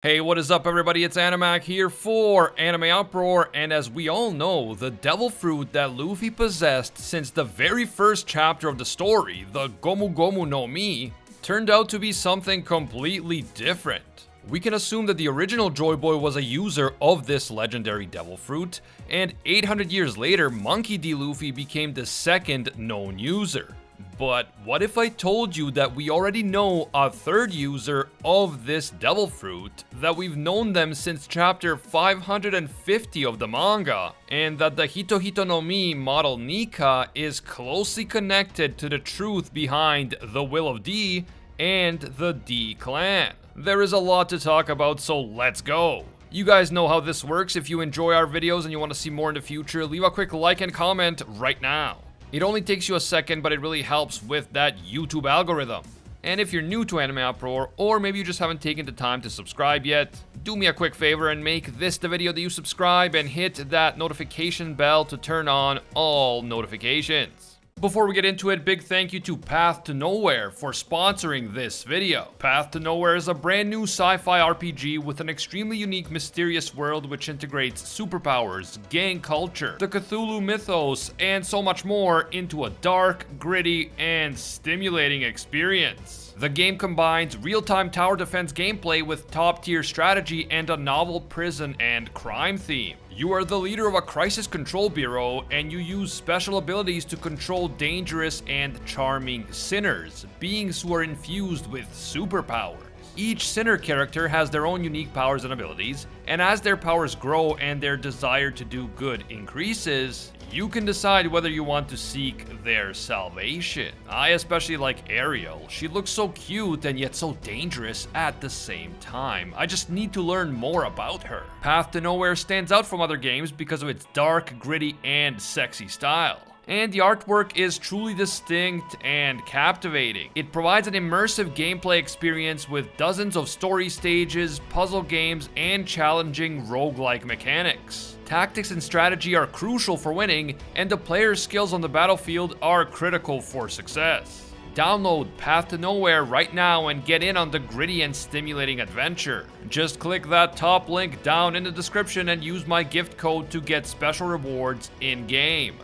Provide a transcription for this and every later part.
Hey, what is up everybody, it's Animac here for Anime Uproar, and as we all know, the devil fruit that Luffy possessed since the very first chapter of the story, the Gomu Gomu no Mi, turned out to be something completely different. We can assume that the original Joy Boy was a user of this legendary devil fruit, and 800 years later, Monkey D. Luffy became the second known user. But what if I told you that we already know a third user of this devil fruit, that we've known them since chapter 550 of the manga, and that the Hito no Mi model Nika is closely connected to the truth behind the Will of D and the D clan? There is a lot to talk about, so let's go! You guys know how this works. If you enjoy our videos and you want to see more in the future, leave a quick like and comment right now. It only takes you a second, but it really helps with that YouTube algorithm. And if you're new to Anime Uproar, or maybe you just haven't taken the time to subscribe yet, do me a quick favor and make this the video that you subscribe and hit that notification bell to turn on all notifications. Before we get into it, big thank you to Path to Nowhere for sponsoring this video. Path to Nowhere is a brand new sci-fi RPG with an extremely unique mysterious world which integrates superpowers, gang culture, the Cthulhu mythos, and so much more into a dark, gritty, and stimulating experience. The game combines real-time tower defense gameplay with top-tier strategy and a novel prison and crime theme. You are the leader of a crisis control bureau, and you use special abilities to control dangerous and charming sinners, beings who are infused with superpowers. Each sinner character has their own unique powers and abilities, and as their powers grow and their desire to do good increases, you can decide whether you want to seek their salvation. I especially like Ariel. She looks so cute and yet so dangerous at the same time. I just need to learn more about her. Path to Nowhere stands out from other games because of its dark, gritty, and sexy style. And the artwork is truly distinct and captivating. It provides an immersive gameplay experience with dozens of story stages, puzzle games, and challenging roguelike mechanics. Tactics and strategy are crucial for winning, and the player's skills on the battlefield are critical for success. Download Path to Nowhere right now and get in on the gritty and stimulating adventure. Just click that top link down in the description and use my gift code to get special rewards in-game.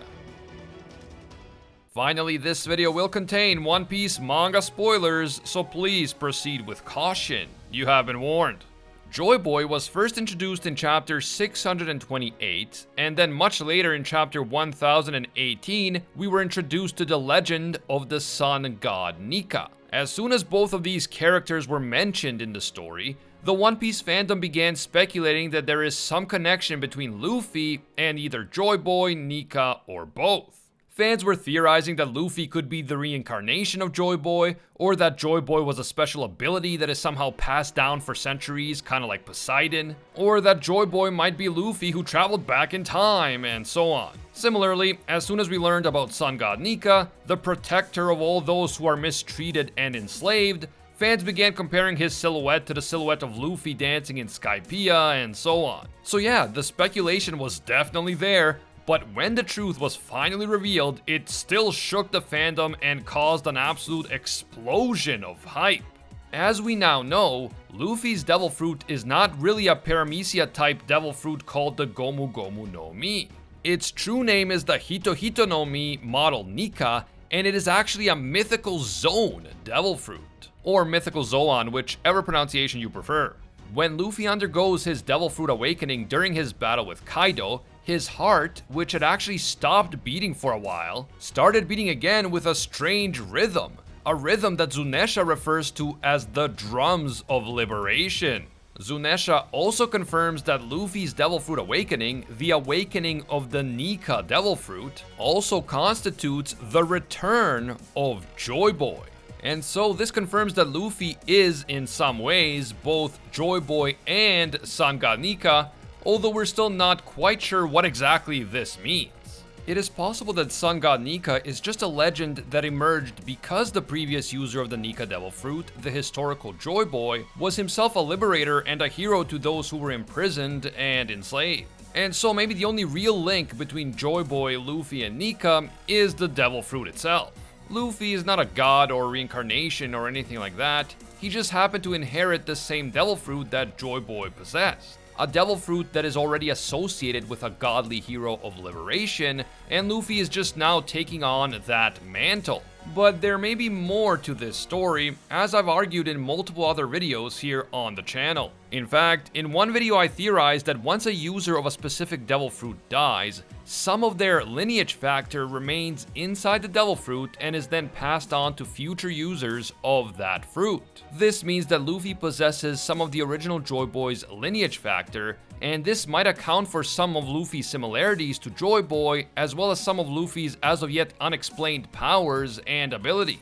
Finally, this video will contain One Piece manga spoilers, so please proceed with caution. You have been warned. Joy Boy was first introduced in chapter 628, and then much later in chapter 1018, we were introduced to the legend of the Sun God Nika. As soon as both of these characters were mentioned in the story, the One Piece fandom began speculating that there is some connection between Luffy and either Joy Boy, Nika, or both. Fans were theorizing that Luffy could be the reincarnation of Joy Boy, or that Joy Boy was a special ability that is somehow passed down for centuries, kinda like Poseidon, or that Joy Boy might be Luffy who traveled back in time, and so on. Similarly, as soon as we learned about Sun God Nika, the protector of all those who are mistreated and enslaved, fans began comparing his silhouette to the silhouette of Luffy dancing in Skypiea, and so on. So yeah, the speculation was definitely there, but when the truth was finally revealed, it still shook the fandom and caused an absolute explosion of hype. As we now know, Luffy's devil fruit is not really a Paramecia type devil fruit called the Gomu Gomu no Mi. Its true name is the Hito no Mi model Nika, and it is actually a mythical Zoan devil fruit, or mythical Zoan, whichever pronunciation you prefer. When Luffy undergoes his devil fruit awakening during his battle with Kaido, his heart, which had actually stopped beating for a while, started beating again with a strange rhythm. A rhythm that Zunesha refers to as the drums of liberation. Zunesha also confirms that Luffy's devil fruit awakening, the awakening of the Nika devil fruit, also constitutes the return of Joy Boy. And so this confirms that Luffy is, in some ways, both Joy Boy and Sun God Nika, although we're still not quite sure what exactly this means. It is possible that Sun God Nika is just a legend that emerged because the previous user of the Nika Devil Fruit, the historical Joy Boy, was himself a liberator and a hero to those who were imprisoned and enslaved. And so maybe the only real link between Joy Boy, Luffy, and Nika is the Devil Fruit itself. Luffy is not a god or reincarnation or anything like that. He just happened to inherit the same devil fruit that Joy Boy possessed. A devil fruit that is already associated with a godly hero of liberation, and Luffy is just now taking on that mantle. But there may be more to this story, as I've argued in multiple other videos here on the channel. In fact, in one video I theorized that once a user of a specific devil fruit dies, some of their lineage factor remains inside the devil fruit and is then passed on to future users of that fruit. This means that Luffy possesses some of the original Joy Boy's lineage factor, and this might account for some of Luffy's similarities to Joy Boy, as well as some of Luffy's as of yet unexplained powers and abilities.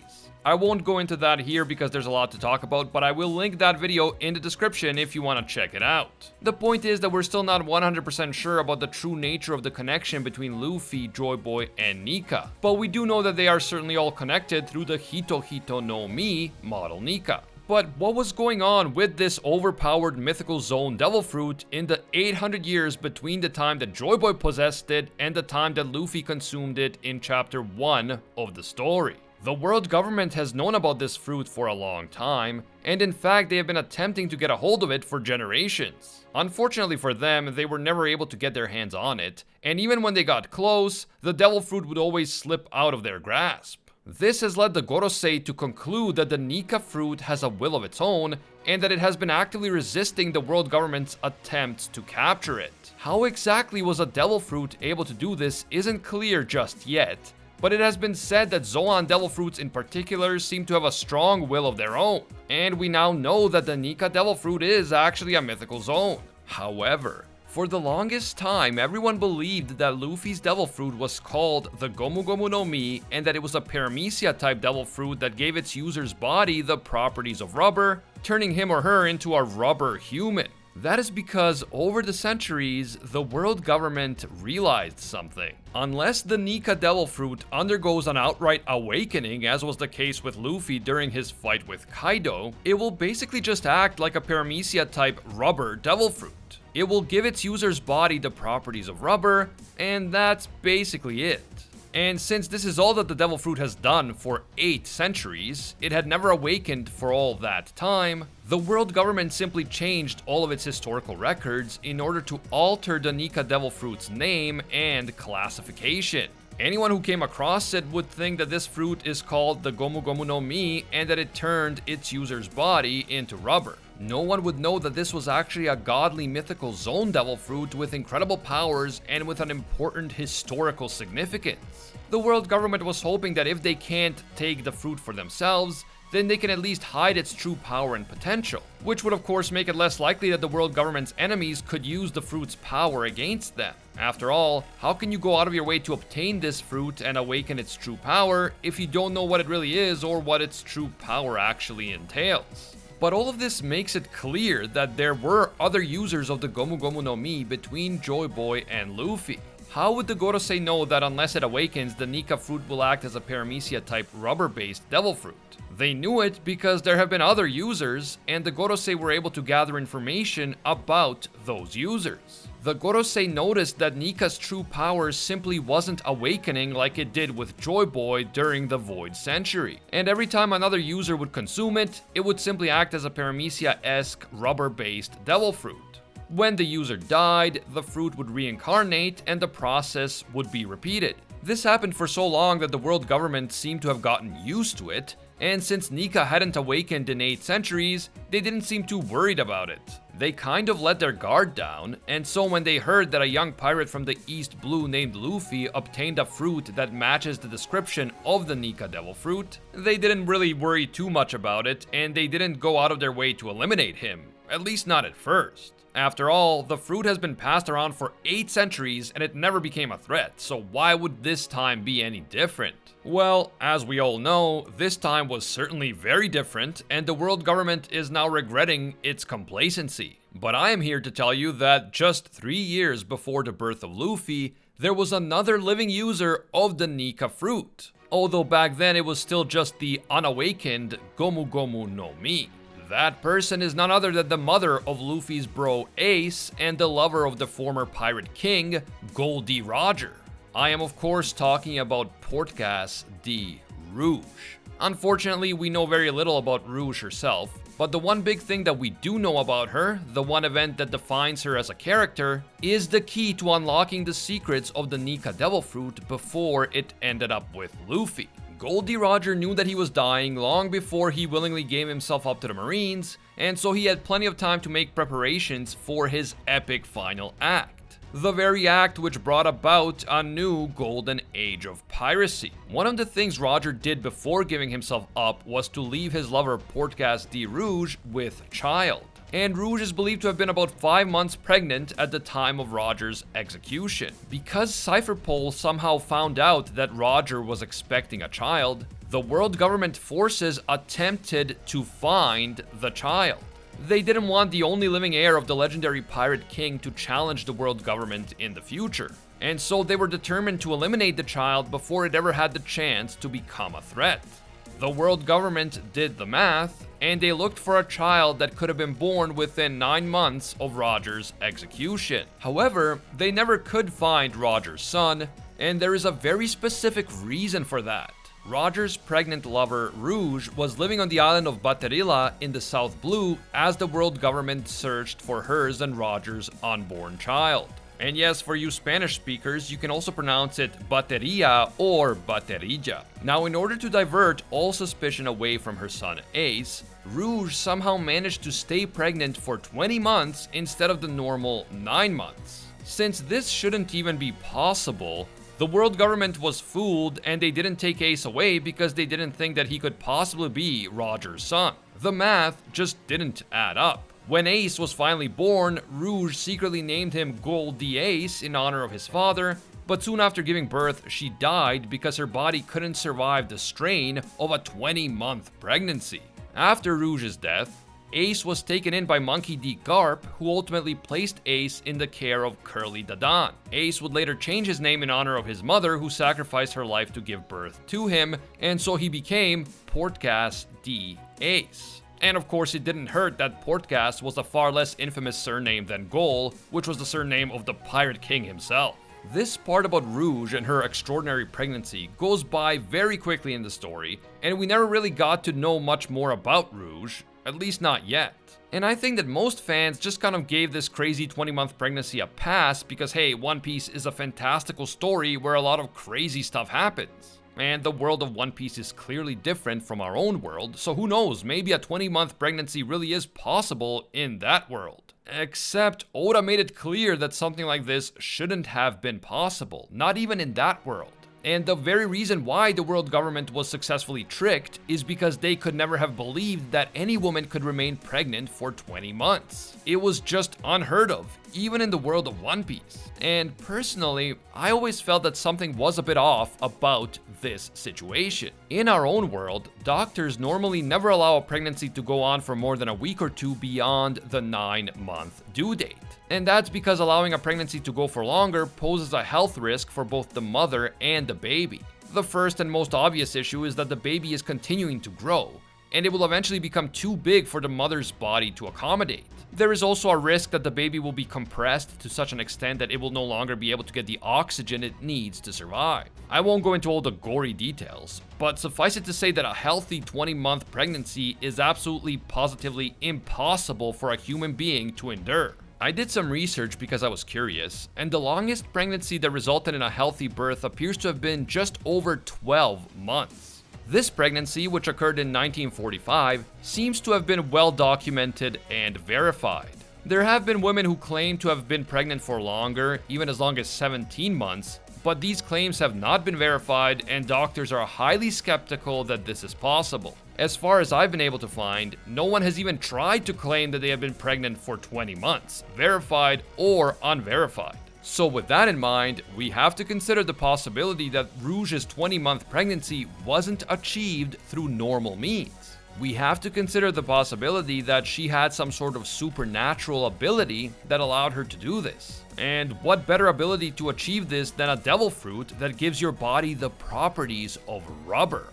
I won't go into that here because there's a lot to talk about, but I will link that video in the description if you want to check it out. The point is that we're still not 100% sure about the true nature of the connection between Luffy, Joy Boy, and Nika, but we do know that they are certainly all connected through the Hito no Mi model Nika. But what was going on with this overpowered mythical Zoan devil fruit in the 800 years between the time that Joy Boy possessed it and the time that Luffy consumed it in chapter 1 of the story? The world government has known about this fruit for a long time, and in fact they have been attempting to get a hold of it for generations. Unfortunately for them, they were never able to get their hands on it, and even when they got close, the devil fruit would always slip out of their grasp. This has led the Gorosei to conclude that the Nika fruit has a will of its own, and that it has been actively resisting the world government's attempts to capture it. How exactly was a devil fruit able to do this isn't clear just yet, but it has been said that Zoan devil fruits in particular seem to have a strong will of their own, and we now know that the Nika devil fruit is actually a mythical Zoan. However, for the longest time, everyone believed that Luffy's devil fruit was called the Gomu Gomu no Mi, and that it was a paramecia type devil fruit that gave its user's body the properties of rubber, turning him or her into a rubber human. That is because over the centuries, the world government realized something. Unless the Nika devil fruit undergoes an outright awakening, as was the case with Luffy during his fight with Kaido, it will basically just act like a paramecia type rubber devil fruit. It will give its user's body the properties of rubber, and that's basically it. And since this is all that the devil fruit has done for 8 centuries, it had never awakened for all that time, the world government simply changed all of its historical records in order to alter the Nika devil fruit's name and classification. Anyone who came across it would think that this fruit is called the Gomu Gomu no Mi and that it turned its user's body into rubber. No one would know that this was actually a godly mythical Zoan devil fruit with incredible powers and with an important historical significance. The world government was hoping that if they can't take the fruit for themselves, then they can at least hide its true power and potential, which would of course make it less likely that the world government's enemies could use the fruit's power against them. After all, how can you go out of your way to obtain this fruit and awaken its true power if you don't know what it really is or what its true power actually entails? But all of this makes it clear that there were other users of the Gomu Gomu no Mi between Joy Boy and Luffy. How would the Gorosei know that unless it awakens, the Nika fruit will act as a paramecia type rubber-based devil fruit? They knew it because there have been other users, and the Gorosei were able to gather information about those users. The Gorosei noticed that Nika's true power simply wasn't awakening like it did with Joy Boy during the Void Century, and every time another user would consume it, it would simply act as a paramecia-esque rubber-based devil fruit. When the user died, the fruit would reincarnate and the process would be repeated. This happened for so long that the world government seemed to have gotten used to it, and since Nika hadn't awakened in 8 centuries, they didn't seem too worried about it. They kind of let their guard down, and so when they heard that a young pirate from the East Blue named Luffy obtained a fruit that matches the description of the Nika devil fruit, they didn't really worry too much about it, and they didn't go out of their way to eliminate him, at least not at first. After all, the fruit has been passed around for 8 centuries and it never became a threat, so why would this time be any different? Well, as we all know, this time was certainly very different, and the world government is now regretting its complacency. But I am here to tell you that just 3 years before the birth of Luffy, there was another living user of the Nika fruit. Although back then it was still just the unawakened Gomu Gomu no Mi. That person is none other than the mother of Luffy's bro Ace and the lover of the former pirate king, Goldie Roger. I am of course talking about Portgas de Rouge. Unfortunately, we know very little about Rouge herself. But the one big thing that we do know about her, the one event that defines her as a character, is the key to unlocking the secrets of the Nika Devil Fruit before it ended up with Luffy. Gold D. Roger knew that he was dying long before he willingly gave himself up to the Marines, and so he had plenty of time to make preparations for his epic final act. The very act which brought about a new golden age of piracy. One of the things Roger did before giving himself up was to leave his lover Portgas de Rouge with child. And Rouge is believed to have been about 5 months pregnant at the time of Roger's execution. Because Cypher Pole somehow found out that Roger was expecting a child, the world government forces attempted to find the child. They didn't want the only living heir of the legendary pirate king to challenge the world government in the future. And so they were determined to eliminate the child before it ever had the chance to become a threat. The world government did the math, and they looked for a child that could have been born within 9 months of Roger's execution. However, they never could find Roger's son, and there is a very specific reason for that. Roger's pregnant lover, Rouge, was living on the island of Baterilla in the South Blue as the world government searched for hers and Roger's unborn child. And yes, for you Spanish speakers, you can also pronounce it Bateria or Baterilla. Now, in order to divert all suspicion away from her son Ace, Rouge somehow managed to stay pregnant for 20 months instead of the normal 9 months. Since this shouldn't even be possible, the world government was fooled and they didn't take Ace away because they didn't think that he could possibly be Roger's son. The math just didn't add up. When Ace was finally born, Rouge secretly named him Gold D. Ace in honor of his father, but soon after giving birth, she died because her body couldn't survive the strain of a 20-month pregnancy. After Rouge's death, Ace was taken in by Monkey D. Garp, who ultimately placed Ace in the care of Curly Dadan. Ace would later change his name in honor of his mother, who sacrificed her life to give birth to him, and so he became Portgas D. Ace. And of course, it didn't hurt that Portgas was a far less infamous surname than Gol, which was the surname of the Pirate King himself. This part about Rouge and her extraordinary pregnancy goes by very quickly in the story, and we never really got to know much more about Rouge. At least not yet. And I think that most fans just kind of gave this crazy 20-month pregnancy a pass because, hey, One Piece is a fantastical story where a lot of crazy stuff happens. And the world of One Piece is clearly different from our own world, so who knows, maybe a 20-month pregnancy really is possible in that world. Except Oda made it clear that something like this shouldn't have been possible, not even in that world. And the very reason why the world government was successfully tricked is because they could never have believed that any woman could remain pregnant for 20 months. It was just unheard of, even in the world of One Piece. And personally, I always felt that something was a bit off about this situation. In our own world, doctors normally never allow a pregnancy to go on for more than a week or two beyond the 9-month due date. And that's because allowing a pregnancy to go for longer poses a health risk for both the mother and the baby. The first and most obvious issue is that the baby is continuing to grow, and it will eventually become too big for the mother's body to accommodate. There is also a risk that the baby will be compressed to such an extent that it will no longer be able to get the oxygen it needs to survive. I won't go into all the gory details, but suffice it to say that a healthy 20-month pregnancy is absolutely positively impossible for a human being to endure. I did some research because I was curious, and the longest pregnancy that resulted in a healthy birth appears to have been just over 12 months. This pregnancy, which occurred in 1945, seems to have been well documented and verified. There have been women who claim to have been pregnant for longer, even as long as 17 months, but these claims have not been verified, and doctors are highly skeptical that this is possible. As far as I've been able to find, no one has even tried to claim that they have been pregnant for 20 months, verified or unverified. So with that in mind, we have to consider the possibility that Rouge's 20-month pregnancy wasn't achieved through normal means. We have to consider the possibility that she had some sort of supernatural ability that allowed her to do this. And what better ability to achieve this than a devil fruit that gives your body the properties of rubber?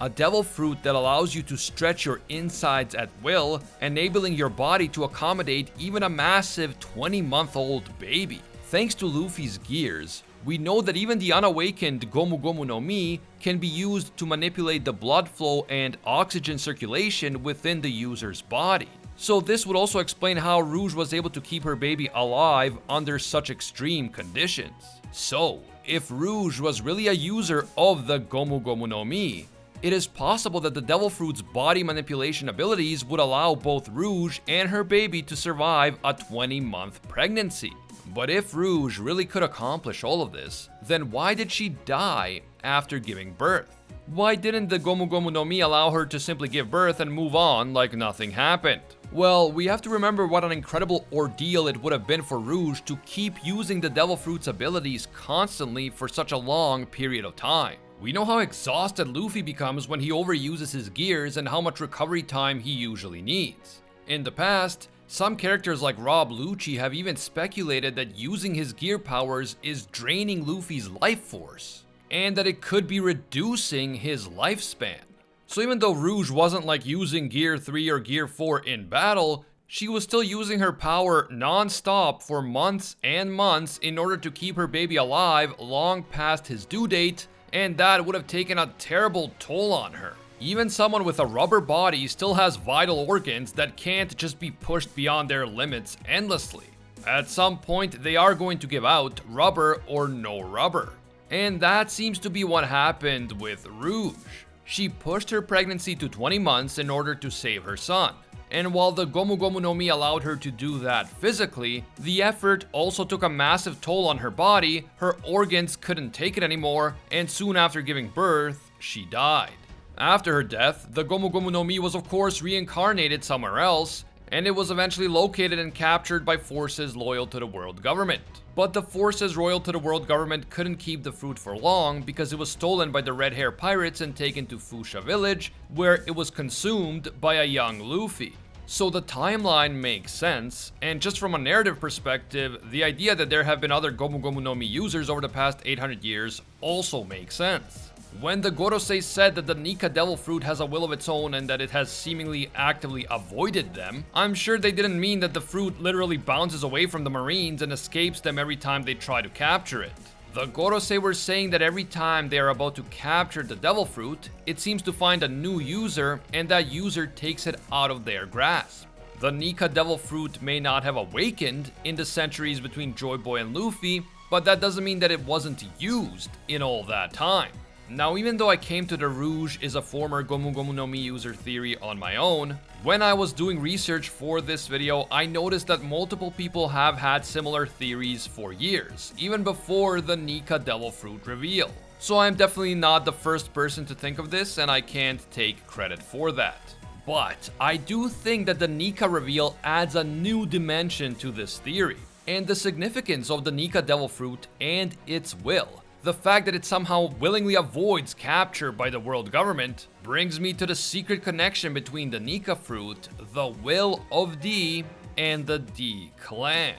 A devil fruit that allows you to stretch your insides at will, enabling your body to accommodate even a massive 20-month-old baby. Thanks to Luffy's gears, we know that even the unawakened Gomu Gomu no Mi can be used to manipulate the blood flow and oxygen circulation within the user's body. So this would also explain how Rouge was able to keep her baby alive under such extreme conditions. So, if Rouge was really a user of the Gomu Gomu no Mi, it is possible that the Devil Fruit's body manipulation abilities would allow both Rouge and her baby to survive a 20-month pregnancy. But if Rouge really could accomplish all of this, then why did she die after giving birth? Why didn't the Gomu Gomu no Mi allow her to simply give birth and move on like nothing happened? Well, we have to remember what an incredible ordeal it would have been for Rouge to keep using the Devil Fruit's abilities constantly for such a long period of time. We know how exhausted Luffy becomes when he overuses his gears and how much recovery time he usually needs. In the past, some characters like Rob Lucci have even speculated that using his gear powers is draining Luffy's life force, and that it could be reducing his lifespan. So even though Rouge wasn't like using Gear 3 or Gear 4 in battle, she was still using her power non-stop for months and months in order to keep her baby alive long past his due date, and that would have taken a terrible toll on her. Even someone with a rubber body still has vital organs that can't just be pushed beyond their limits endlessly. At some point, they are going to give out, rubber or no rubber. And that seems to be what happened with Rouge. She pushed her pregnancy to 20 months in order to save her son. And while the Gomu Gomu no Mi allowed her to do that physically, the effort also took a massive toll on her body, her organs couldn't take it anymore, and soon after giving birth, she died. After her death, the Gomu Gomu no Mi was of course reincarnated somewhere else, and it was eventually located and captured by forces loyal to the world government. But the forces loyal to the world government couldn't keep the fruit for long because it was stolen by the red hair pirates and taken to Fuchsia village, where it was consumed by a young Luffy. So the timeline makes sense, and just from a narrative perspective, the idea that there have been other Gomu Gomu no Mi users over the past 800 years also makes sense. When the Gorosei said that the Nika Devil Fruit has a will of its own and that it has seemingly actively avoided them, I'm sure they didn't mean that the fruit literally bounces away from the Marines and escapes them every time they try to capture it. The Gorosei were saying that every time they are about to capture the Devil Fruit, it seems to find a new user and that user takes it out of their grasp. The Nika Devil Fruit may not have awakened in the centuries between Joy Boy and Luffy, but that doesn't mean that it wasn't used in all that time. Now, even though I came to the Rouge is a former Gomu Gomu no Mi user theory on my own, when I was doing research for this video, I noticed that multiple people have had similar theories for years, even before the Nika Devil Fruit reveal. So I'm definitely not the first person to think of this, and I can't take credit for that. But I do think that the Nika reveal adds a new dimension to this theory, and the significance of the Nika Devil Fruit and its will. The fact that it somehow willingly avoids capture by the world government brings me to the secret connection between the Nika fruit, the will of D, and the D clan.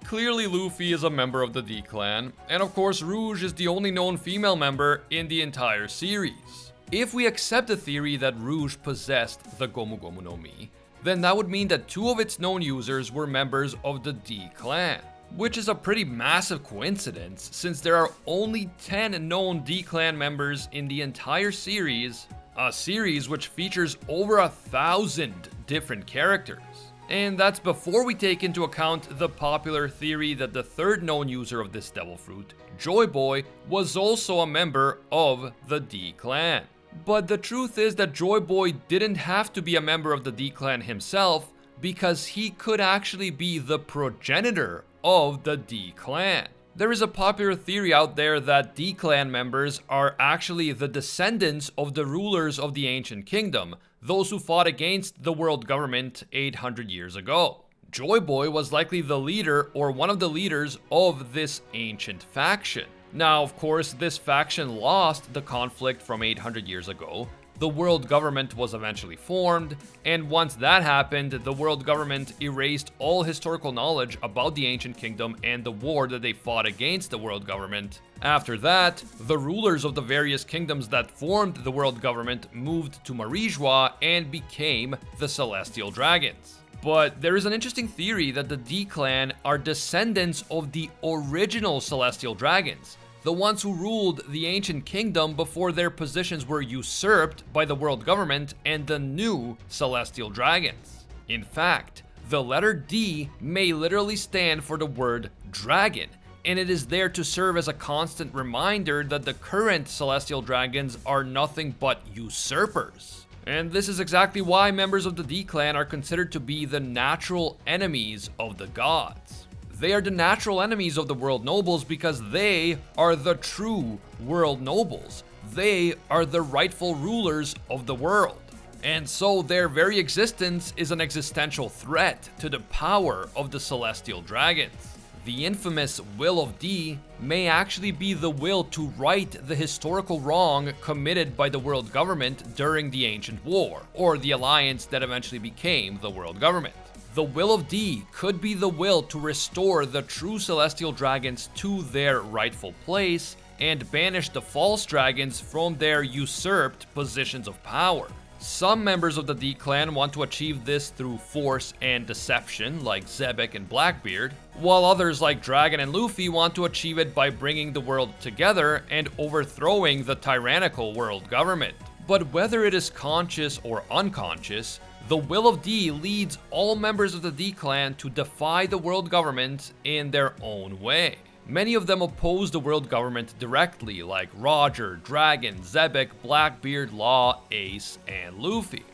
Clearly Luffy is a member of the D clan, and of course Rouge is the only known female member in the entire series. If we accept the theory that Rouge possessed the Gomu Gomu no Mi, then that would mean that 2 of its known users were members of the D clan. Which is a pretty massive coincidence, since there are only 10 known D-Clan members in the entire series, a series which features over 1,000 different characters. And that's before we take into account the popular theory that the 3rd known user of this Devil Fruit, Joy Boy, was also a member of the D-Clan. But the truth is that Joy Boy didn't have to be a member of the D-Clan himself, because he could actually be the progenitor of the D-Clan. There is a popular theory out there that D-Clan members are actually the descendants of the rulers of the ancient kingdom, those who fought against the world government 800 years ago. Joy Boy was likely the leader or one of the leaders of this ancient faction. Now, of course, this faction lost the conflict from 800 years ago. The world government was eventually formed, and once that happened, the world government erased all historical knowledge about the ancient kingdom and the war that they fought against the world government. After that, the rulers of the various kingdoms that formed the world government moved to Marijois and became the Celestial Dragons. But there is an interesting theory that the D clan are descendants of the original celestial dragons, the ones who ruled the ancient kingdom before their positions were usurped by the world government and the new celestial dragons. In fact, the letter D may literally stand for the word dragon, and it is there to serve as a constant reminder that the current celestial dragons are nothing but usurpers. And this is exactly why members of the D clan are considered to be the natural enemies of the gods. They are the natural enemies of the world nobles because they are the true world nobles. They are the rightful rulers of the world. And so their very existence is an existential threat to the power of the celestial dragons. The infamous Will of D may actually be the will to right the historical wrong committed by the world government during the Ancient War, or the alliance that eventually became the world government. The Will of D could be the will to restore the true celestial dragons to their rightful place and banish the false dragons from their usurped positions of power. Some members of the D clan want to achieve this through force and deception, like Zebek and Blackbeard, while others like Dragon and Luffy want to achieve it by bringing the world together and overthrowing the tyrannical world government. But whether it is conscious or unconscious, the Will of D leads all members of the D clan to defy the world government in their own way. Many of them oppose the world government directly, like Roger, Dragon, Zebek, Blackbeard, Law, Ace, and Luffy.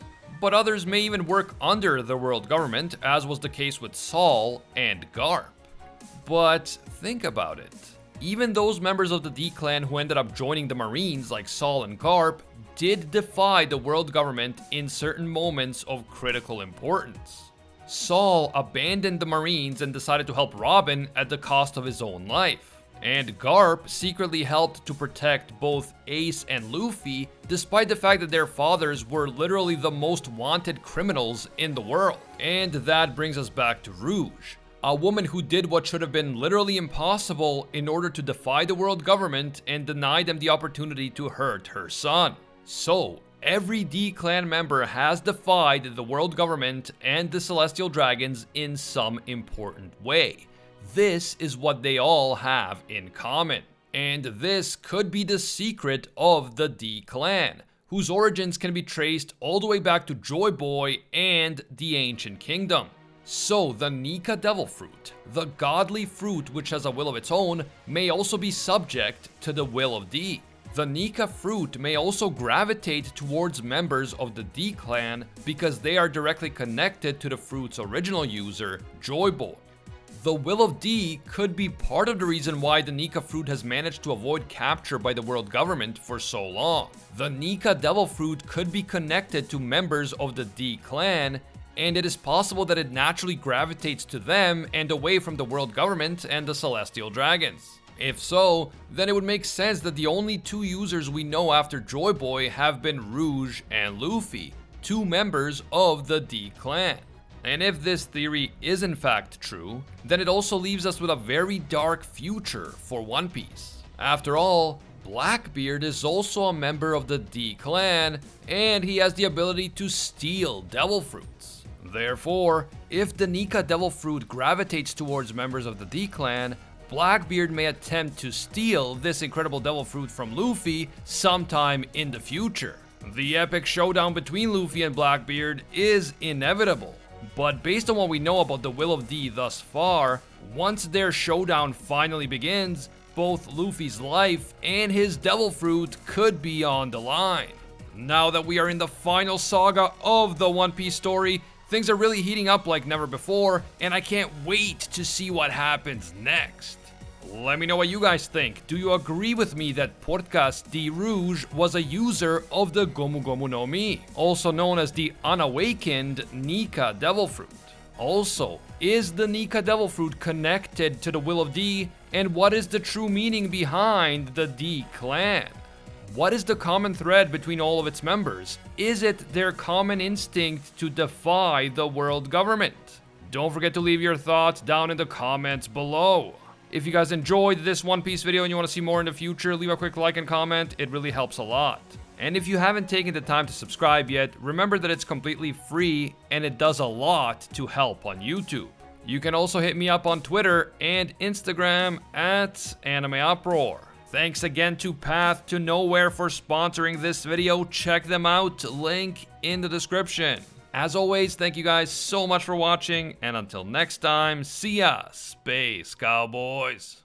But others may even work under the world government, as was the case with Saul and Garp. But think about it. Even those members of the D clan who ended up joining the Marines, like Saul and Garp, did defy the world government in certain moments of critical importance. Saul abandoned the Marines and decided to help Robin at the cost of his own life. And Garp secretly helped to protect both Ace and Luffy, despite the fact that their fathers were literally the most wanted criminals in the world. And that brings us back to Rouge, a woman who did what should have been literally impossible in order to defy the world government and deny them the opportunity to hurt her son. So, every D clan member has defied the world government and the celestial dragons in some important way. This is what they all have in common. And this could be the secret of the D clan, whose origins can be traced all the way back to Joy Boy and the Ancient Kingdom. So the Nika Devil Fruit, the godly fruit which has a will of its own, may also be subject to the Will of D. The Nika fruit may also gravitate towards members of the D clan because they are directly connected to the fruit's original user, Joy Boy. The Will of D could be part of the reason why the Nika fruit has managed to avoid capture by the world government for so long. The Nika Devil Fruit could be connected to members of the D clan, and it is possible that it naturally gravitates to them and away from the world government and the celestial dragons. If so, then it would make sense that the only two users we know after Joy Boy have been Rouge and Luffy, two members of the D clan. And if this theory is in fact true, then it also leaves us with a very dark future for One Piece. After all, Blackbeard is also a member of the D clan, and he has the ability to steal devil fruits. Therefore, if the Nika Devil Fruit gravitates towards members of the D clan, Blackbeard may attempt to steal this incredible devil fruit from Luffy sometime in the future. The epic showdown between Luffy and Blackbeard is inevitable, but based on what we know about the Will of D thus far, once their showdown finally begins, both Luffy's life and his devil fruit could be on the line. Now that we are in the final saga of the One Piece story, things are really heating up like never before, and I can't wait to see what happens next. Let me know what you guys think. Do you agree with me that Portgas de Rouge was a user of the Gomu Gomu no Mi, also known as the unawakened Nika Devil Fruit? Also, is the Nika Devil Fruit connected to the Will of D, and what is the true meaning behind the D clan? What is the common thread between all of its members? Is it their common instinct to defy the world government? Don't forget to leave your thoughts down in the comments below. If you guys enjoyed this One Piece video and you want to see more in the future, leave a quick like and comment. It really helps a lot. And if you haven't taken the time to subscribe yet, remember that it's completely free and it does a lot to help on YouTube. You can also hit me up on Twitter and Instagram at AnimeUproar. Thanks again to Path to Nowhere for sponsoring this video. Check them out, link in the description. As always, thank you guys so much for watching, and until next time, see ya, Space Cowboys.